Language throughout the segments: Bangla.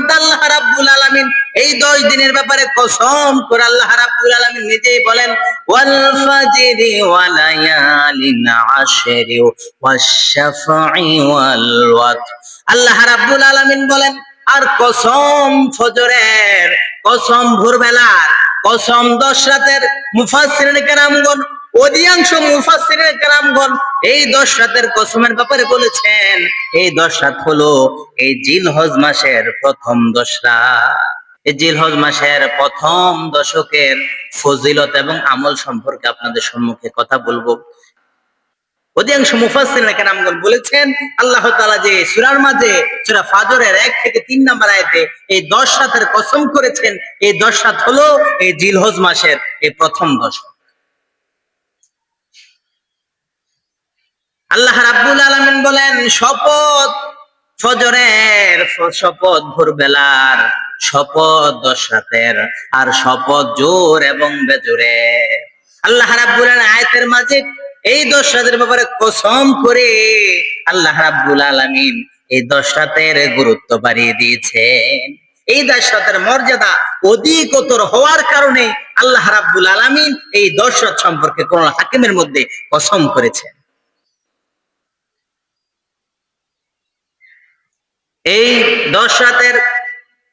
পর্যন্ত আল্লাহ রাব্বুল আলামিন এই 10 দিনের ব্যাপারে কসম করে আল্লাহ রাব্বুল আলামিন নিজেই বলেন ওয়াল ফাজরি ওয়া লায়ালিন আশরি ওয়াশ-শাফঈ ওয়াল ওয়াতর। আল্লাহ রাব্বুল আলামিন বলেন আর কসম ফজরের, কসম ভোরবেলার, কসম 10 রাতের। মুফাসসিরিন কেরামগণ, অধিকাংশ মুফাসসিরিন কেরামগণ এই 10 রাতের কসমের ব্যাপারে বলেছেন এই 10 রাত হলো এই জিলহজ মাসের প্রথম 10 রাত। এই জিলহজ মাসের প্রথম দশকের ফজিলত এবং আমল সম্পর্কে আপনাদের সম্মুখে কথা বলবো। অধিকাংশ মুফাসসিরিন কেরামগণ বলেছেন আল্লাহ তাআলা যে সূরার মাঝে সূরা ফাজরের 1 থেকে 3 নম্বর আয়াতে এই 10 রাতের কসম করেছেন, এই 10 রাত হলো এই জিলহজ মাসের এই প্রথম দশক। আল্লাহ রাব্বুল আলামিন বলেন শপথ ফজরের, শপথ ভোরবেলার, শপথ 10 রাতের, আর শপথ জোর এবং বেজোরে। আল্লাহ রাব্বুল আলামিন আয়াতের মাঝে এই 10 রাতের ব্যাপারে কসম করে আল্লাহ রাব্বুল আলামিন এই 10 রাতের গুরুত্ব বাড়িয়ে দিয়েছেন। এই 10 রাতের মর্যাদা অধিকতর হওয়ার কারণে আল্লাহ রাব্বুল আলামিন এই 10 রাত সম্পর্কে কোরআন হাকিমের মধ্যে কসম করেছেন। এই 10 রাতের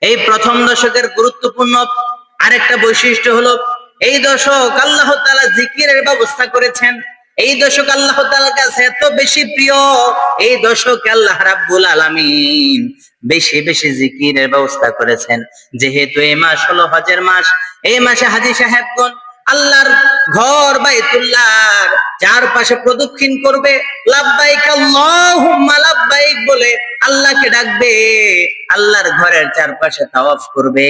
এই প্রথম দশকের গুরুত্বপূর্ণ আরেকটা বৈশিষ্ট্য হলো এই দশক আল্লাহ তাআলা জিকিরের ব্যবস্থা করেছেন। এই দশক আল্লাহ তাআলার কাছে এত বেশি প্রিয়, এই দশকে আল্লাহ রাব্বুল আলামিন বেশি বেশি জিকিরের ব্যবস্থা করেছেন। যেহেতু এই মাস হলো হজের মাস, এই মাসে হাজী সাহেবগণ আল্লাহর ঘর বাইতুল্লাহর চারপাশে প্রদক্ষিণ করবে, লাব্বাইক আল্লাহুম্মা লাব্বাইক বলে আল্লাহকে ডাকবে, আল্লাহর ঘরের চারপাশে তাওয়াফ করবে,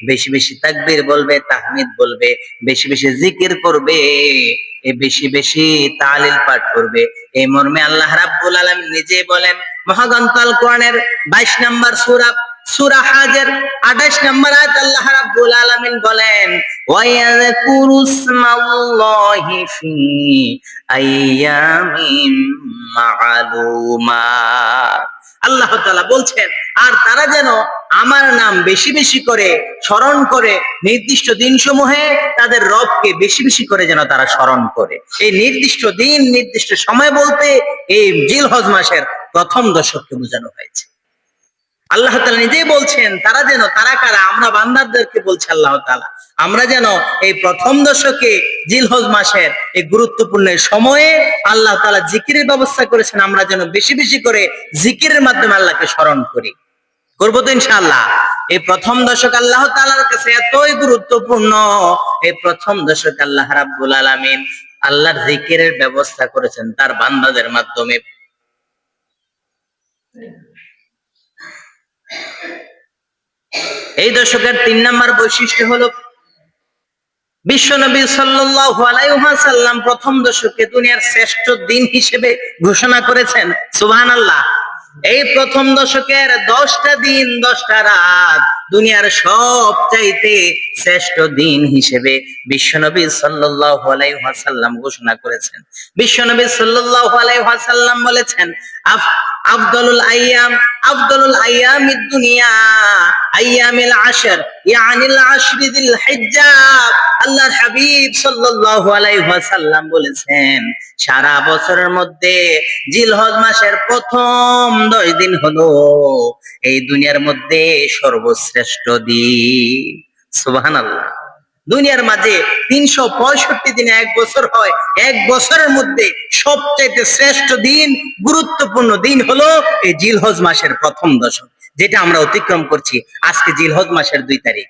বেশি বেশি তাকবীর বলবে, তাহমিদ বলবে, বেশি বেশি জিকির করবে, বেশি বেশি তাহলিল পাঠ করবে। এই মর্মে আল্লাহ রাব্বুল আলামিন নিজে বলেন মহাগ্রন্থ আল কোরআনের 22 নম্বর সূরা সূরা হাজের 28 নম্বর আয়াত আল্লাহ রাব্বুল আলামিন বলেন ওয়া ইয়াযকুরুসমাল্লাহি ফি আইয়ামিম মা'লুমাত। আল্লাহ তাআলা বলছেন আর তারা যেন আমার নাম বেশি বেশি করে স্মরণ করে নির্দিষ্ট দিনসমূহে তাদের রবকে বেশি বেশি করে যেন তারা স্মরণ করে। এই নির্দিষ্ট দিন নির্দিষ্ট সময় বলতে এই জিলহজ মাসের প্রথম দশককে বোঝানো হয়েছে। আল্লাহ তাআলা নিজেই বলছেন তারা যেন, তারা কারা? আমরা বান্দাদেরকে বলছে আল্লাহ তাআলা আমরা যেন এই প্রথম দশকে জিলহজ মাসের এই গুরুত্বপূর্ণ সময়ে আল্লাহ তাআলা জিকিরের ব্যবস্থা করেছেন, আমরা যেন বেশি বেশি করে জিকিরের মাধ্যমে আল্লাহকে স্মরণ করি। করবো তো ইনশাআল্লাহ। এই প্রথম দশক আল্লাহ তাআলার কাছে এতই গুরুত্বপূর্ণ, এই প্রথম দশক আল্লাহ রাব্বুল আলামিন আল্লাহর জিকিরের ব্যবস্থা করেছেন তার বান্দাদের মাধ্যমে। এই দশকের 3 নম্বর বৈশিষ্ট্য হলো বিশ্বনবী সাল্লাল্লাহু আলাইহি ওয়াসাল্লাম প্রথম দশকে দুনিয়ার শ্রেষ্ঠ দিন হিসেবে ঘোষণা করেছেন। সুবহানাল্লাহ। এই প্রথম দশকের 10টা দিন 10টা রাত দুনিয়ার সবচাইতে শ্রেষ্ঠ দিন হিসেবে বিশ্বনবী সাল্লাল্লাহু আলাইহি ওয়াসাল্লাম ঘোষণা করেছেন। বিশ্বনবী সাল্লাল্লাহু আলাইহি ওয়াসাল্লাম বলেছেন আফদলুল আইয়ামিদ দুনিয়া আইয়ামিল আশর ইয়ানিল আশরি যিল হিজ্জা। আল্লাহর হাবিব সাল্লাল্লাহু আলাইহি ওয়াসাল্লাম বলেছেন সারা বছরের মধ্যে জিলহজ মাসের প্রথম 10 দিন হলো এই দুনিয়ার মধ্যে সর্বশ্রেষ্ঠ দিন। সুবহানাল্লাহ। দুনিয়ার মাঝে 365 দিনে এক বছর হয়, এক বছরের মধ্যে সবচেয়ে শ্রেষ্ঠ দিন, গুরুত্বপূর্ণ দিন হলো এই জিলহজ মাসের প্রথম দশক, যেটা আমরা অতিক্রম করছি। আজকে জিলহজ মাসের 2 তারিখ।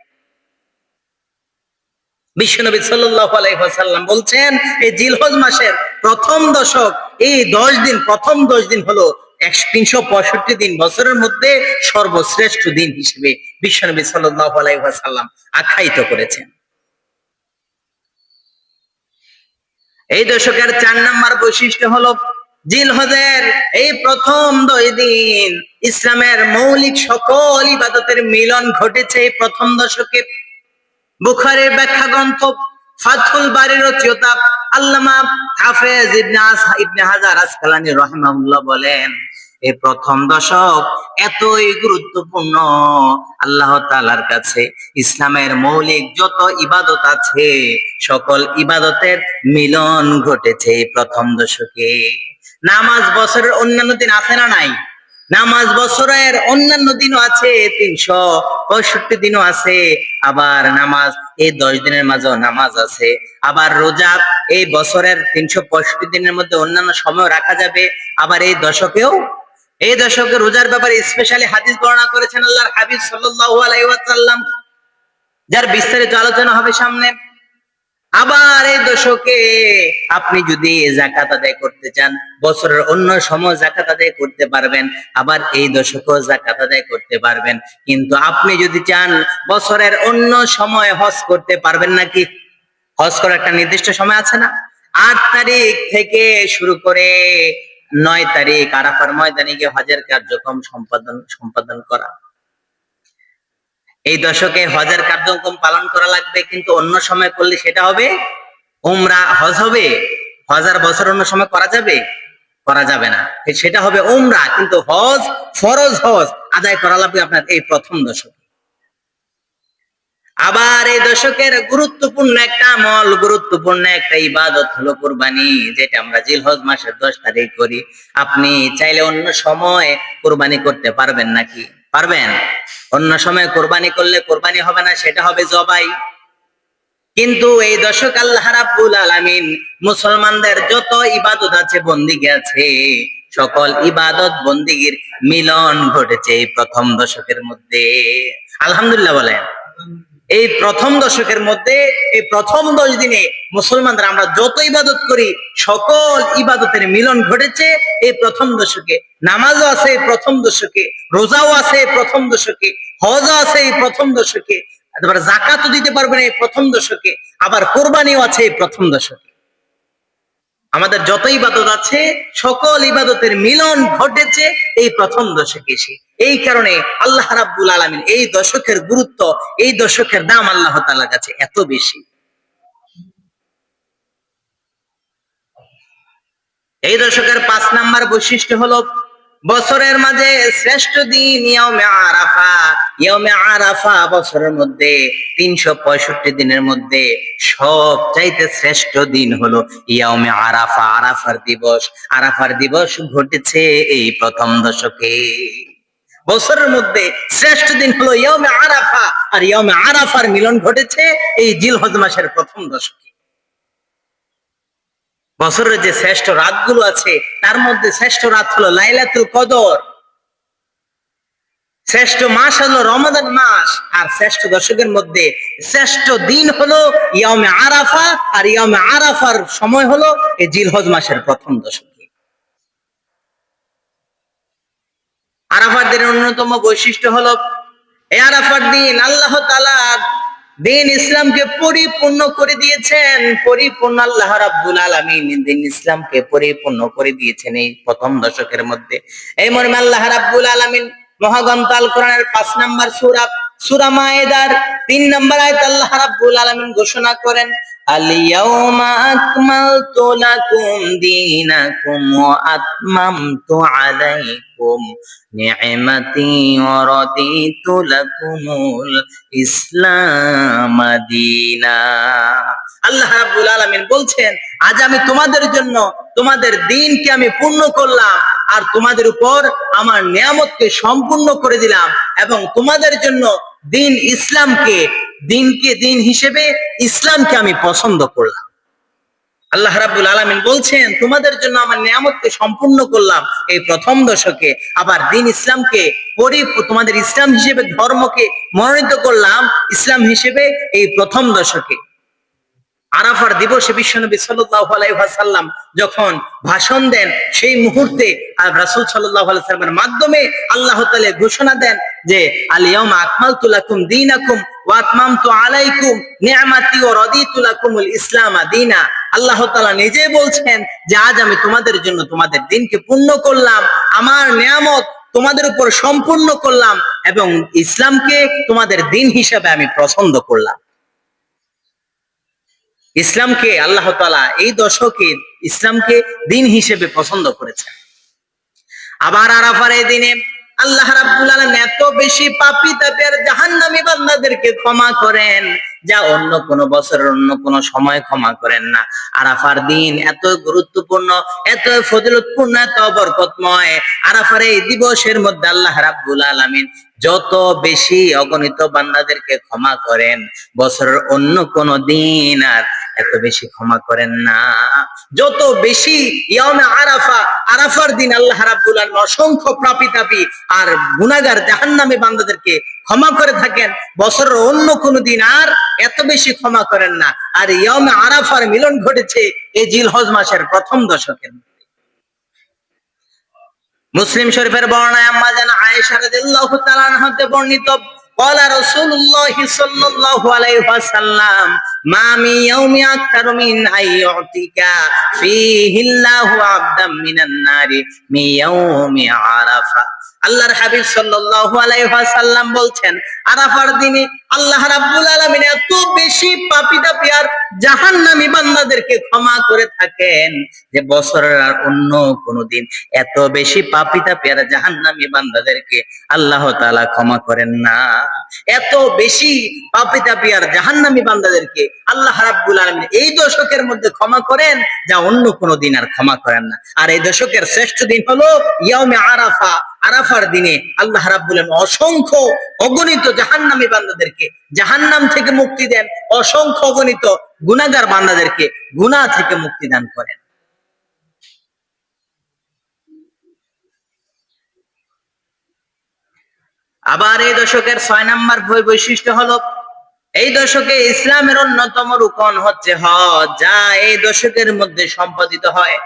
বিশ্বনবী সাল্লাল্লাহু আলাইহি ওয়াসাল্লাম বলছেন এই জিলহজ মাসের প্রথম দশক, এই 10 দিন, প্রথম 10 দিন হলো 365 দিন বছরের মধ্যে সর্বশ্রেষ্ঠ দিন হিসেবে বিশ্বনবী সাল্লাল্লাহু আলাইহি ওয়াসাল্লাম আখ্যায়িত করেছেন। এই দশকের 4 নম্বর বৈশিষ্ট্য হলো জিলহজের এই প্রথম 2 দিন ইসলামের মৌলিক সকল ইবাদতের মিলন ঘটেছে এই প্রথম দশকে। বুখারীর ব্যাখ্যা গ্রন্থ ফাথুল বারীর রচয়িতা আল্লামা হাফেজ ইবনে হাজার আসকালানী রাহিমাহুল্লাহ বলেন এই প্রথম দশক এতই গুরুত্বপূর্ণ আল্লাহ তাআলার কাছে। ইসলামের মৌলিক যত ইবাদত আছে সকল ইবাদতের মিলন ঘটেছে এই প্রথম দশকে। নামাজ বছরের অন্যান্য দিন আছে না নাই? নামাজ বছরের অন্যান্য দিনও আছে, 365 দিনও আছে। আবার নামাজ এই 10 দিনের মাঝেও নামাজ আছে। আবার রোজা এই বছরের 365 দিনের মধ্যে অন্যান্য সময় রাখা যাবে। আবার এই দশকে রোজার ব্যাপারে স্পেশালি হাদিস বর্ণনা করেছেন আল্লাহর হাবিব সাল্লাল্লাহু আলাইহি ওয়াসাল্লাম, যার বিস্তারিত আলোচনা হবে সামনে। আবার এই দশকে আপনি যদি যাকাত আদায় করতে চান, বছরের অন্য সময় যাকাত আদায় করতে পারবেন, আবার এই দশকেও যাকাত আদায় করতে পারবেন। কিন্তু আপনি যদি চান বছরের অন্য সময় হজ করতে পারবেন নাকি? হজ করার একটা নির্দিষ্ট সময় আছে না? 8 তারিখ থেকে শুরু করে 9 তারিখ আরাফার ময়দানে গিয়ে হজের কার্যক্রম সম্পাদন করা। এই দশকে হজের কার্যক্রম পালন করা লাগবে, কিন্তু অন্য সময় করলে সেটা হবে উমরা। হজ হবে, হজার বছর অন্য সময় করা যাবে? করা যাবে না, সেটা হবে উমরা। কিন্তু হজ, ফরজ হজ আদায় করা লাগবে আপনার এই প্রথম দশক। আবার এই দশকের গুরুত্বপূর্ণ একটা আমল, গুরুত্বপূর্ণ একটা ইবাদত হলো কুরবানি, যেটা আমরা জিলহজ মাসের 10 তারিখ করি। আপনি চাইলে অন্য সময় কুরবানি করতে পারবেন নাকি? পারবেন? অন্য সময় কোরবানি করলে কোরবানি হবে না, সেটা হবে জবাই। কিন্তু এই দশক আল্লাহ রাব্বুল আলামিন মুসলমানদের যত ইবাদত আছে, বন্দিগি আছে, সকল ইবাদত বন্দিগির মিলন ঘটেছে এই প্রথম দশকের মধ্যে। আলহামদুলিল্লাহ বলেন। এই প্রথম দশকের মধ্যে, এই প্রথম 10 দিনে মুসলমানরা আমরা যত ইবাদত করি সকল ইবাদতের মিলন ঘটেছে এই প্রথম দশকে। নামাজও আছে এই প্রথম দশকে, রোজাও আছে এই প্রথম দশকে, হজও আছে এই প্রথম দশকে, আবার যাকাতও দিতে পারবেন এই প্রথম দশকে, আবার কোরবানিও আছে এই প্রথম দশকে। আমাদের যত ইবাদত আছে সকল ইবাদতের মিলন ঘটেছে এই প্রথম দশকে এসে। এই কারণে আল্লাহ রাব্বুল আলামিন এই দশকের গুরুত্ব, এই দশকের দাম আল্লাহ তাআলার কাছে এত বেশি। এই দশকের 5 নাম্বার বৈশিষ্ট্য হলো বছরের মাঝে শ্রেষ্ঠ দিন ইয়াউমে আরাফা। ইয়াউমে আরাফা বছরের মধ্যে 365 দিনের মধ্যে সবচাইতে শ্রেষ্ঠ দিন হলো ইয়াউমে আরাফা, আরাফার দিবস। আরাফার দিবস ঘটেছে এই প্রথম দশকে। বছরের মধ্যে শ্রেষ্ঠ দিন হলো ইয়াউমে আরাফা, আর ইয়াউমে আরাফার মিলন ঘটেছে এই জিলহজ মাসের প্রথম দশকে। বছরের যে শ্রেষ্ঠ রাতগুলো আছে তার মধ্যে শ্রেষ্ঠ রাত হলো লাইলাতুল কদর, শ্রেষ্ঠ মাস হলো রমাদান মাস, আর শ্রেষ্ঠ দশকের মধ্যে শ্রেষ্ঠ দিন হলো ইয়াউমে আরাফা, আর ইয়াউমে আরাফার সময় হলো এই জিলহজ মাসের প্রথম দশকে। আরাফার দিনের অন্যতম বৈশিষ্ট্য হলো এই আরাফার দিন আল্লাহ তাআলা দিন ইসলামকে পরিপূর্ণ করে দিয়েছেন। পরিপূর্ণ আল্লাহ রাব্বুল আলামিন দিন ইসলামকে পরিপূর্ণ করে দিয়েছেন এই প্রথম দশকের মধ্যে। এই মর্মে আল্লাহ রাব্বুল আলামিন মহাগ্রন্থ আল কোরআনের 5 নাম্বার সূরা, সূরা মায়েদার 3 নাম্বার আয়াত আল্লাহ রাব্বুল আলামিন ঘোষণা করেন, আল ইয়াউমা আকমালতু লাকুম দীনাকুম ওয়া আতমামতু আলাইকুম নি'মাতি ওয়া রাদিতু লাকুমুল ইসলাম দীনা। আল্লাহ রাব্বুল আলামিন বলছেন, আজ আমি তোমাদের জন্য তোমাদের দিনকে আমি পূর্ণ করলাম, আর তোমাদের উপর আমার নিয়ামতকে সম্পূর্ণ করে দিলাম, এবং তোমাদের জন্য দিন ইসলামকে, দিন হিসেবে ইসলামকে আমি পছন্দ করলাম। আল্লাহ রাব্বুল আলামিন বলছেন, তোমাদের জন্য আমার নিয়ামতকে সম্পূর্ণ করলাম এই প্রথম দশকে, আবার দিন ইসলামকে তোমাদের ইসলাম হিসেবে ধর্মকে মনোনীত করলাম ইসলাম হিসেবে এই প্রথম দশকে। আরাফার দিবসে বিশ্বনবী সাল্লাল্লাহু আলাইহি ওয়াসাল্লাম যখন ভাষণ দেন, সেই মুহূর্তে রাসূল সাল্লাল্লাহু আলাইহি ওয়াসাল্লামের মাধ্যমে আল্লাহ তাআলা ঘোষণা দেন যে আল ইয়াউমা আকমালতু লাকুম দীনাকুম ওয়া আতমামতু আলাইকুম নি'মাতি ওয়া রাদিতু লাকুমুল ইসলাম দীনা। আল্লাহ তাআলা নিজে বলছেন যে আজ আমি তোমাদের জন্য তোমাদের দিনকে পূর্ণ করলাম, আমার নিয়ামত তোমাদের উপর সম্পূর্ণ করলাম, এবং ইসলামকে তোমাদের দিন হিসেবে আমি পছন্দ করলাম। ইসলামকে আল্লাহ তাআলা এই দশকে ইসলামকে দিন হিসেবে পছন্দ করেছেন। আবার আরাফার এই দিনে আল্লাহ রাব্বুল আলামিন এত বেশি পাপী তাপের জাহান্নামী বান্দাদেরকে ক্ষমা করেন যা অন্য কোন বছরের অন্য কোন সময় ক্ষমা করেন না। আরাফার দিন এত গুরুত্বপূর্ণ, এত ফজিলতপূর্ণ, এত বরকতময়। আরাফার এই দিবসের মধ্যে আল্লাহ রাব্বুল আলামিন যত বেশি অগণিত বান্দাদেরকে ক্ষমা করেন, বছরের অন্য কোন দিন আর এত বেশি ক্ষমা করেন না। যত বেশি ইয়াউমে আরাফা, আরাফার দিন আল্লাহ রাব্বুল আলামিন অসংখ্য পাপী আর গুনাহগার জাহান্নামী বান্দাদেরকে ক্ষমা করে থাকেন, বছরের অন্য কোন দিন আর এত বেশি ক্ষমা করেন না। আর ইয়াউমে আরাফার মিলন ঘটেছে এই জিলহজ মাসের প্রথম দশকের। মুসলিম শরীফের বর্ণনায় আম্মা জান আয়েশা রাদিয়াল্লাহু তাআলা আনহা হতে বর্ণিত, قال رسول الله صلى الله عليه وسلم ما من يوم أكثر من أن يعتق فيه الله عبدا من النار من يوم عرفة। আল্লাহর হাবিব সাল্লাল্লাহু আলাইহি ওয়াসাল্লাম বলছেন, আরাফার দিনে আল্লাহ রাব্বুল আলামিন এত বেশি পাপী তাপী আর জাহান্নামী বান্দাদেরকে ক্ষমা করে থাকেন যে বছরের আর অন্য কোন দিন এত বেশি পাপী তাপী আর জাহান্নামী বান্দাদেরকে আল্লাহ তাআলা ক্ষমা করেন না। এত বেশি পাপী তাপী আর জাহান্নামী বান্দাদেরকে আল্লাহ রাব্বুল আলামিন এই দশকের মধ্যে ক্ষমা করেন যা অন্য কোন দিন আর ক্ষমা করেন না। আর এই দশকের শ্রেষ্ঠ দিন হলো ইয়াউমে আরাফা। আরাফার দিনে আল্লাহ রাব্বুল আলামিন অসংখ্য অগণিত জাহান্নামী বান্দাদেরকে জাহান্নাম থেকে মুক্তি দেন, অসংখ্য অগণিত গুনাহগার বান্দাদেরকে গুনাহ থেকে মুক্তি দান করেন। আবার এই দশকের 6 নম্বর বৈশিষ্ট্য হলো, এই দশকে ইসলামের অন্যতম রুকন হচ্ছে হজ, যা এই দশকের মধ্যে সম্পাদিত হয়।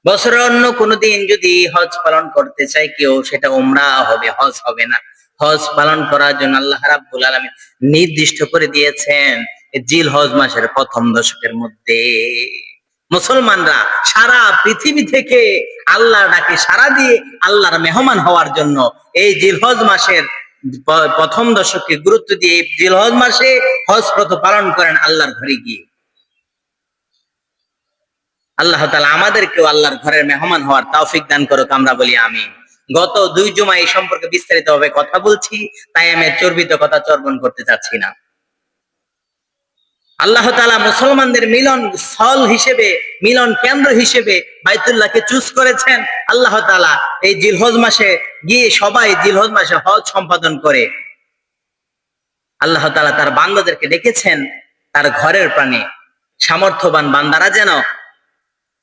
বছরের অন্য কোনো দিন যদি হজ পালন করতে চাই কেউ, সেটা উমরা হবে, হজ হবে না। হজ পালন করার জন্য আল্লাহ রাব্বুল আলামিন নির্দিষ্ট করে দিয়েছেন জিলহজ মাসের প্রথম দশকের মধ্যে। মুসলমানরা সারা পৃথিবী থেকে আল্লাহর ডাকে সাড়া দিয়ে আল্লাহর মেহমান হওয়ার জন্য এই জিলহজ মাসের প্রথম দশকে গুরুত্ব দিয়ে জিলহজ মাসে হজ ব্রত পালন করেন আল্লাহর ঘরে গিয়ে। আল্লাহ তাআলা আমাদেরকেও আল্লাহর ঘরের মেহমান হওয়ার তৌফিক দান করুক, আমরা বলি আমিন। গত 2 জুমা এই সম্পর্কে বিস্তারিত ভাবে কথা বলছি, তাই আমি চর্বিত কথা চর্বণ করতে চাচ্ছি না। আল্লাহ তাআলা মুসলমানদের মিলন স্থল হিসেবে, মিলন কেন্দ্র হিসেবে বাইতুল্লাহকে চুজ করেছেন। আল্লাহ তাআলা এই জিলহজ মাসে গিয়ে সবাই জিলহজ মাসে হজ সম্পাদন করে আল্লাহ তাআলা তার বান্দাদেরকে ডেকেছেন তার ঘরের প্রাণে সামর্থ্যবান বান্দারা যেন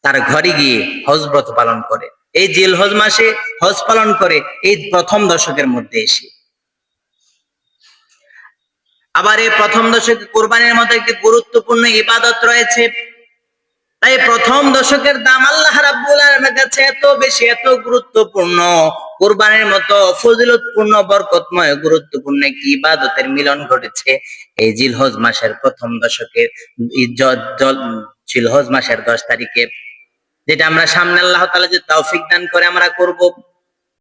তার ঘরে গিয়ে হজ ব্রত পালন করে। এই জিলহজ মাসে হজ পালন করে এই প্রথম দশকের মধ্যে এসে। আবার এই প্রথম দশকে কুরবানির মতো একটি গুরুত্বপূর্ণ ইবাদত রয়েছে। তাই প্রথম দশকের দাম আল্লাহ রাব্বুল আলামিনের কাছে এত বেশি, এত গুরুত্বপূর্ণ। কুরবানির মতো ফজিলতপূর্ণ, বরকতময়, গুরুত্বপূর্ণ একটি ইবাদতের মিলন ঘটেছে এই জিলহজ মাসের প্রথম দশকের জিলহজ মাসের 10 তারিখে, যেটা আমরা সামনে আল্লাহ তাআলা যে তৌফিক দান করে আমরা করব।